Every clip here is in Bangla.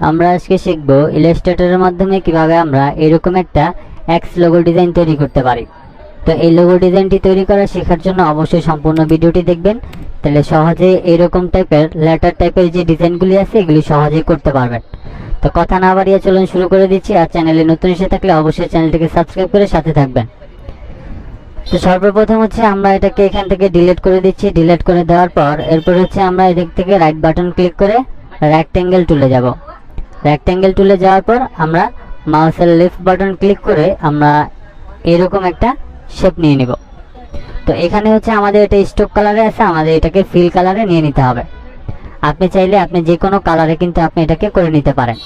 আমরা আজকে শিখব ইলাস্ট্রেটরের মাধ্যমে কিভাবে আমরা এরকম একটা এক্স লোগো ডিজাইন তৈরি করতে পারি। তো এই লোগো ডিজাইনটি তৈরি করা শেখার জন্য অবশ্যই সম্পূর্ণ ভিডিওটি দেখবেন, তাহলে সহজে এরকম টাইপের লেটার টাইপের যে ডিজাইনগুলি আছে এগুলি সহজেই করতে পারবেন। তো কথা না বাড়িয়ে চলুন শুরু করে দিচ্ছি। আর চ্যানেলে নতুন এসে থাকলে অবশ্যই চ্যানেলটিকে সাবস্ক্রাইব করে সাথে থাকবেন। তো সর্বপ্রথম হচ্ছে আমরা এটাকে এখান থেকে ডিলিট করে দিচ্ছি। ডিলিট করে দেওয়ার পর এরপর হচ্ছে আমরা এদিক থেকে রাইট বাটন ক্লিক করে রেক্ট্যাঙ্গেল টুলে যাব। রেক্ট্যাঙ্গেল টুলে যাওয়ার পর আমরা মাউসের লেফট বাটন ক্লিক করে আমরা এরকম একটা শেপ নিয়ে নিব। তো এখানে হচ্ছে আমাদের এটা স্টক কালারে আছে, আমাদের এটাকে ফিল কালারে নিয়ে নিতে হবে। আপনি চাইলে আপনি যে কোনো কালারে কিন্তু আপনি এটাকে করে নিতে পারেন।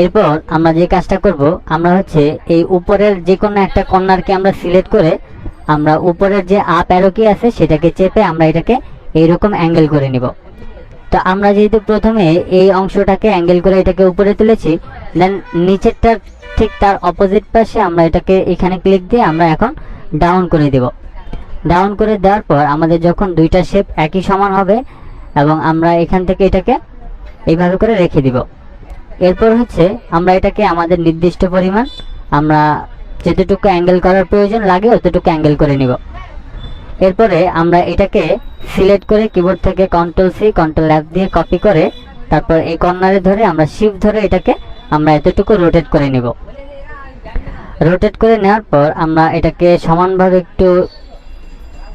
এরপর আমরা যে কাজটা করব, আমরা হচ্ছে এই উপরের যে কোনো একটা কর্নারকে আমরা সিলেক্ট করে আমরা উপরের যে আপ অ্যারো কি আছে সেটাকে চেপে আমরা এটাকে এইরকম অ্যাঙ্গেল করে নিব। তো আমরা যেহেতু প্রথমে এই অংশটাকে অ্যাঙ্গেল করে এটাকে উপরে তুলেছি, দেন নিচেরটা ঠিক তার অপোজিট পাশে আমরা এটাকে এখানে ক্লিক দিয়ে আমরা এখন ডাউন করে দেব। ডাউন করে দেওয়ার পর আমাদের যখন দুইটা শেপ একই সমান হবে এবং আমরা এখান থেকে এটাকে এইভাবে করে রেখে দিব। এরপর হচ্ছে আমরা এটাকে আমাদের নির্দিষ্ট পরিমাণ আমরা যতটুকু অ্যাঙ্গেল করার প্রয়োজন লাগে অতটুকু অ্যাঙ্গেল করে নিব। এরপরে আমরা এটাকে সিলেক্ট করে কিবোর্ড থেকে কন্ট্রোল সি কন্ট্রোল এফ দিয়ে কপি করে তারপর এই কর্নারে ধরে আমরা শিফট ধরে এটাকে আমরা এতটুকু রোটেট করে নিব। রোটেট করে নেওয়ার পর আমরা এটাকে সমানভাবে একটু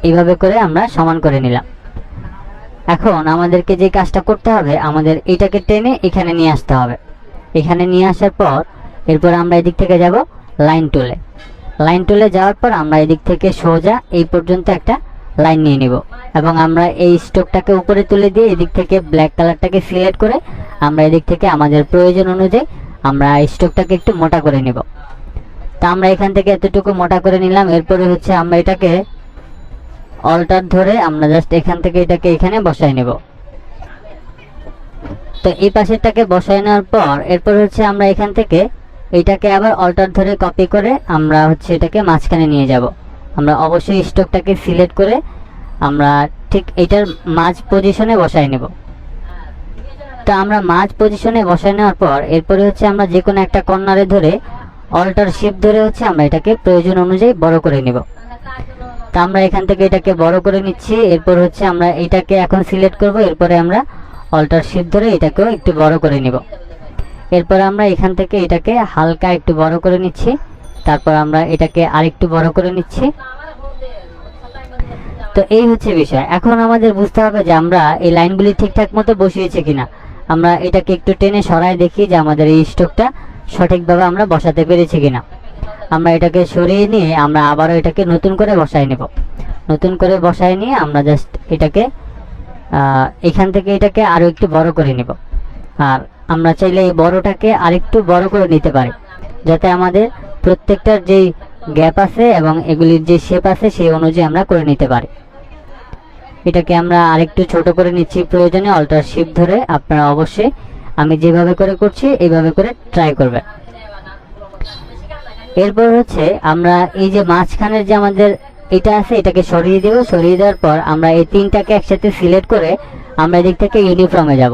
এইভাবে করে আমরা সমান করে নিলাম। এখন আমাদেরকে যে কাজটা করতে হবে, আমাদের এটাকে টেনে এখানে নিয়ে আসতে হবে। এখানে নিয়ে আসার পর এরপর আমরা এদিক থেকে যাব লাইন টুলে। লাইন টুলে যাওয়ার পর আমরা এদিক থেকে সোজা এই পর্যন্ত একটা লাইন নিয়ে নিব এবং আমরা এই স্ট্রোকটাকে উপরে তুলে দিয়ে এদিক থেকে ব্ল্যাক কালারটাকে সিলেক্ট করে আমরা এদিক থেকে আমাদের প্রয়োজন অনুযায়ী আমরা এই স্ট্রোকটাকে একটু মোটা করে নিব। তা আমরা এখান থেকে এতটুকু মোটা করে নিলাম। এরপরে হচ্ছে আমরা এটাকে অল্টার ধরে আমরা জাস্ট এখান থেকে এটাকে এখানে বসাই নেব। তো এই পাশেরটাকে বসাই নেওয়ার পর এরপর হচ্ছে আমরা এখান থেকে এটাকে আবার অল্টার ধরে কপি করে আমরা হচ্ছে এটাকে মাঝখানে নিয়ে যাব। আমরা অবশ্যই স্ট্রোকটাকে সিলেক্ট করে আমরা ঠিক এটার মাঝ পজিশনে বসাই নেব। তো আমরা মাঝ পজিশনে বসাই নেওয়ার পর এরপরে হচ্ছে আমরা যে কোনো একটা কর্নারে ধরে অল্টার শিফট ধরে হচ্ছে আমরা এটাকে প্রয়োজন অনুযায়ী বড় করে নেব। তো আমরা এখান থেকে এটাকে বড় করে নিচ্ছি। এরপর হচ্ছে আমরা এটাকে এখন সিলেক্ট করব। এরপরে আমরা অল্টার শিফট ধরে এটাকেও একটু বড় করে নিব। এরপর আমরা এখান থেকে এটাকে হালকা একটু বড় করে নিচ্ছি। তারপর আমরা এটাকে আরেকটু বড় করে নিচ্ছি। তো এই হচ্ছে বিষয়। এখন আমাদের বুঝতে হবে যে আমরা এই লাইনগুলি ঠিকঠাক মতো বসিয়েছি কিনা। আমরা এটাকে একটু টেনে সরায় দেখি যে আমাদের এই স্ট্রোকটা সঠিকভাবে আমরা বসাতে পেরেছি কিনা। আমরা এটাকে সরিয়ে নিয়ে আমরা আবারও এটাকে নতুন করে বসায় নেব। নতুন করে বসায় নিয়ে আমরা জাস্ট এটাকে এখান থেকে এটাকে আরও একটু বড় করে নেব। আর আমরা চাইলে এই বড়টাকে আরেকটু বড় করে নিতে পারি, যাতে আমাদের প্রত্যেকটার যেই গ্যাপ আছে এবং এগুলির যে শেপ আছে সেই অনুযায়ী আমরা করে নিতে পারি। এটাকে আমরা আরেকটু ছোট করে নিচ্ছি প্রয়োজনে অল্টার শিফট ধরে। আপনারা অবশ্যই আমি যেভাবে করে করছি এইভাবে করে ট্রাই করবেন। এরপর হচ্ছে আমরা এই যে মাঝখানের যে আমাদের এটা আছে এটাকে সরিয়ে দেব। সরিয়ে দেওয়ার পর আমরা এই তিনটাকে একসাথে সিলেক্ট করে আমরা এদিক থেকে ইউনিফর্মে যাব।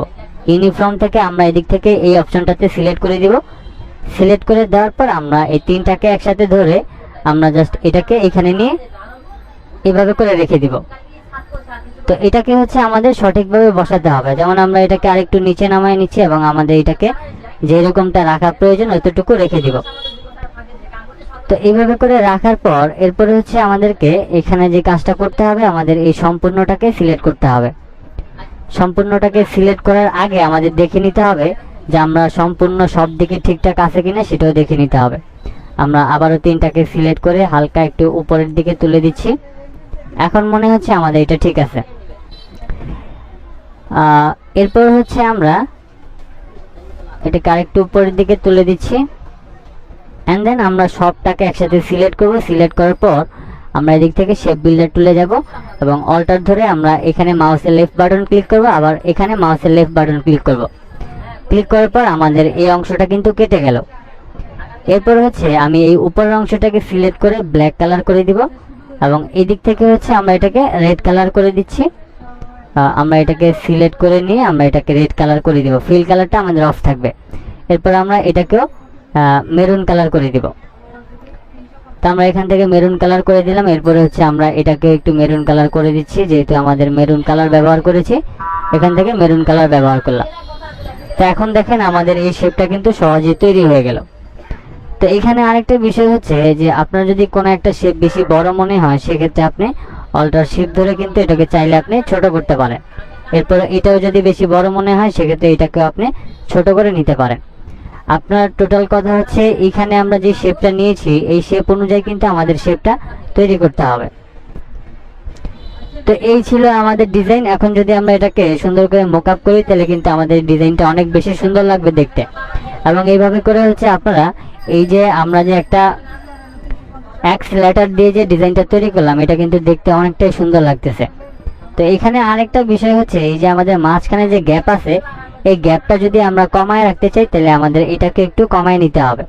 ইউনিফর্ম থেকে আমরা এদিক থেকে এই অপশনটাতে সিলেক্ট করে দিব। সিলেক্ট করে দেওয়ার পর আমরা এই তিনটাকে একসাথে ধরে আমরা জাস্ট এটাকে এখানে নিয়ে এভাবে করে রেখে দিব। তো এটাকে হচ্ছে আমাদের সঠিকভাবে বসাতে হবে। যেমন আমরা এটাকে আরেকটু নিচে নামায় নিচ্ছি এবং আমাদের এটাকে যেরকমটা রাখা প্রয়োজন অতটুকু রেখে দিব। তো এইভাবে করে রাখার পর এরপরে হচ্ছে আমাদেরকে এখানে যে কাজটা করতে হবে, আমাদের এই সম্পূর্ণটাকে সিলেক্ট করতে হবে। সম্পূর্ণটাকে সিলেক্ট করার আগে আমাদের দেখে নিতে হবে যে আমরা সম্পূর্ণ সব দিকে ঠিকঠাক আছে কিনা সেটাও দেখে নিতে হবে। আমরা আবারও তিনটাকে সিলেক্ট করে হালকা একটু উপরের দিকে তুলে দিচ্ছি। এখন মনে হচ্ছে আমাদের এটা ঠিক আছে। এরপর হচ্ছে আমরা এটাকে আরেকটু উপরের দিকে তুলে দিচ্ছি। অ্যান্ড দেন আমরা সবটাকে একসাথে সিলেক্ট করব। সিলেক্ট করার পর আমরা এদিক থেকে শেপ বিল্ডার টুলে যাব এবং অল্টার ধরে আমরা এখানে মাউসের লেফট বাটন ক্লিক করব, আবার এখানে মাউসের লেফট বাটন ক্লিক করব। ক্লিক করার পর আমাদের এই অংশটা কিন্তু কেটে গেল। এরপর হচ্ছে আমি এই উপরের অংশটাকে সিলেক্ট করে ব্ল্যাক কালার করে দিব এবং এদিক থেকে হচ্ছে আমরা এটাকে রেড কালার করে দিচ্ছি। আমরা এটাকে সিলেক্ট করে নিয়ে আমরা এটাকে রেড কালার করে দিব, ফিল কালারটা আমাদের অফ থাকবে। এরপর আমরা এটাকেও মেরুন কালার করে দিব। তো আমরা এখান থেকে মেরুন কালার করে দিলাম। এরপরে হচ্ছে আমরা এটাকে একটু মেরুন কালার করে দিচ্ছি, যেহেতু আমাদের মেরুন কালার ব্যবহার করেছি, এখান থেকে মেরুন কালার ব্যবহার করলাম। তো এখন দেখেন আমাদের এই শেপটা কিন্তু সহজেই তৈরি হয়ে গেল। তো এখানে আরেকটা বিষয় হচ্ছে যে আপনার যদি কোনো একটা শেপ বেশি বড় মনে হয়, সেক্ষেত্রে আপনি অল্টার শিফট ধরে কিন্তু এটাকে চাইলে আপনি ছোট করতে পারেন। এরপর এটাও যদি বেশি বড় মনে হয়, সেক্ষেত্রে এটাকে আপনি ছোট করে নিতে পারেন। আপনার টোটাল কথা হচ্ছে এখানে আমরা যে শেপটা নিয়েছি, এই শেপ অনুযায়ী কিন্তু আমাদের শেপটা তৈরি করতে হবে। তো এই ছিল আমাদের ডিজাইন। এখন যদি আমরা এটাকে সুন্দর করে মোকআপ করি, তাহলে কিন্তু আমাদের ডিজাইনটা অনেক বেশি সুন্দর লাগবে দেখতে। এবং এইভাবে করে হচ্ছে আপনারা এই যে আমরা যে একটা এক্স লেটার দিয়ে যে ডিজাইনটা তৈরি করলাম, এটা কিন্তু দেখতে অনেকটাই সুন্দর লাগতেছে। তো এখানে আরেকটা বিষয় হচ্ছে এই যে আমাদের মাঝখানে যে গ্যাপ আছে, এই গ্যাপটা যদি আমরা কমায় রাখতে চাই, তাহলে আমাদের এটাকে একটু কমায় নিতে হবে,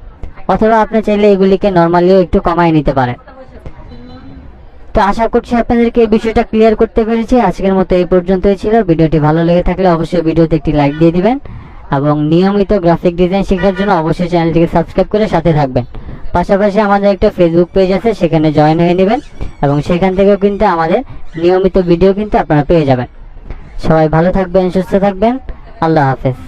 অথবা আপনি চাইলে এগুলিকে নর্মালিও একটু কমায় নিতে পারেন। তো আশা করছি আপনাদেরকে এই বিষয়টা ক্লিয়ার করতে পেরেছি। আজকের মতো এই পর্যন্তই ছিল। ভিডিওটি ভালো লেগে থাকলে অবশ্যই ভিডিওতে একটি লাইক দিয়ে দিবেন এবং নিয়মিত গ্রাফিক ডিজাইন শেখার জন্য অবশ্যই চ্যানেলটিকে সাবস্ক্রাইব করে সাথে থাকবেন। পাশাপাশি আমাদের একটা ফেসবুক পেজ আছে, সেখানে জয়েন হয়ে নেবেন এবং সেখান থেকেও কিন্তু আমাদের নিয়মিত ভিডিও কিন্তু আপনারা পেয়ে যাবেন। সবাই ভালো থাকবেন, সুস্থ থাকবেন। আল্লাহ হাফেজ।